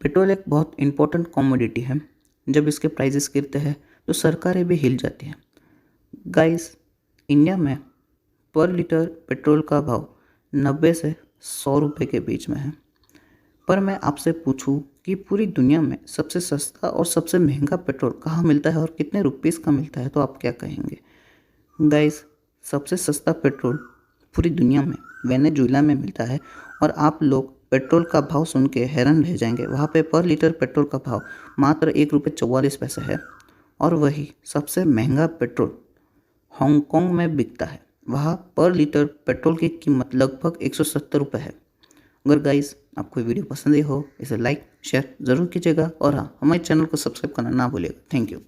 Petrol एक बहुत important commodity है। जब इसके प्राइसेस गिरते हैं तो सरकारें भी हिल जाती हैं। गाइस, इंडिया में पर लीटर पेट्रोल का भाव 90 से 100 रुपये के बीच में है। पर मैं आपसे पूछूं कि पूरी दुनिया में सबसे सस्ता और सबसे महंगा पेट्रोल कहाँ मिलता है और कितने रुपीस का मिलता है, तो आप क्या कहेंगे? गाइस, सबसे सस्ता पेट्रोल पूरी दुनिया में वेनेजुएला में मिलता है और आप लोग पेट्रोल का भाव सुन के हैरान रह जाएंगे। वहाँ पे पर लीटर पेट्रोल का भाव मात्र 1 रुपये 44 पैसे है। और वही सबसे महंगा पेट्रोल हांगकांग में बिकता है। वहाँ पर लीटर पेट्रोल की कीमत लगभग 170 रुपये है। अगर गाइस आपको ये वीडियो पसंद आई हो, इसे लाइक शेयर ज़रूर कीजिएगा और हाँ, हमारे चैनल को सब्सक्राइब करना ना भूलिएगा। Thank you.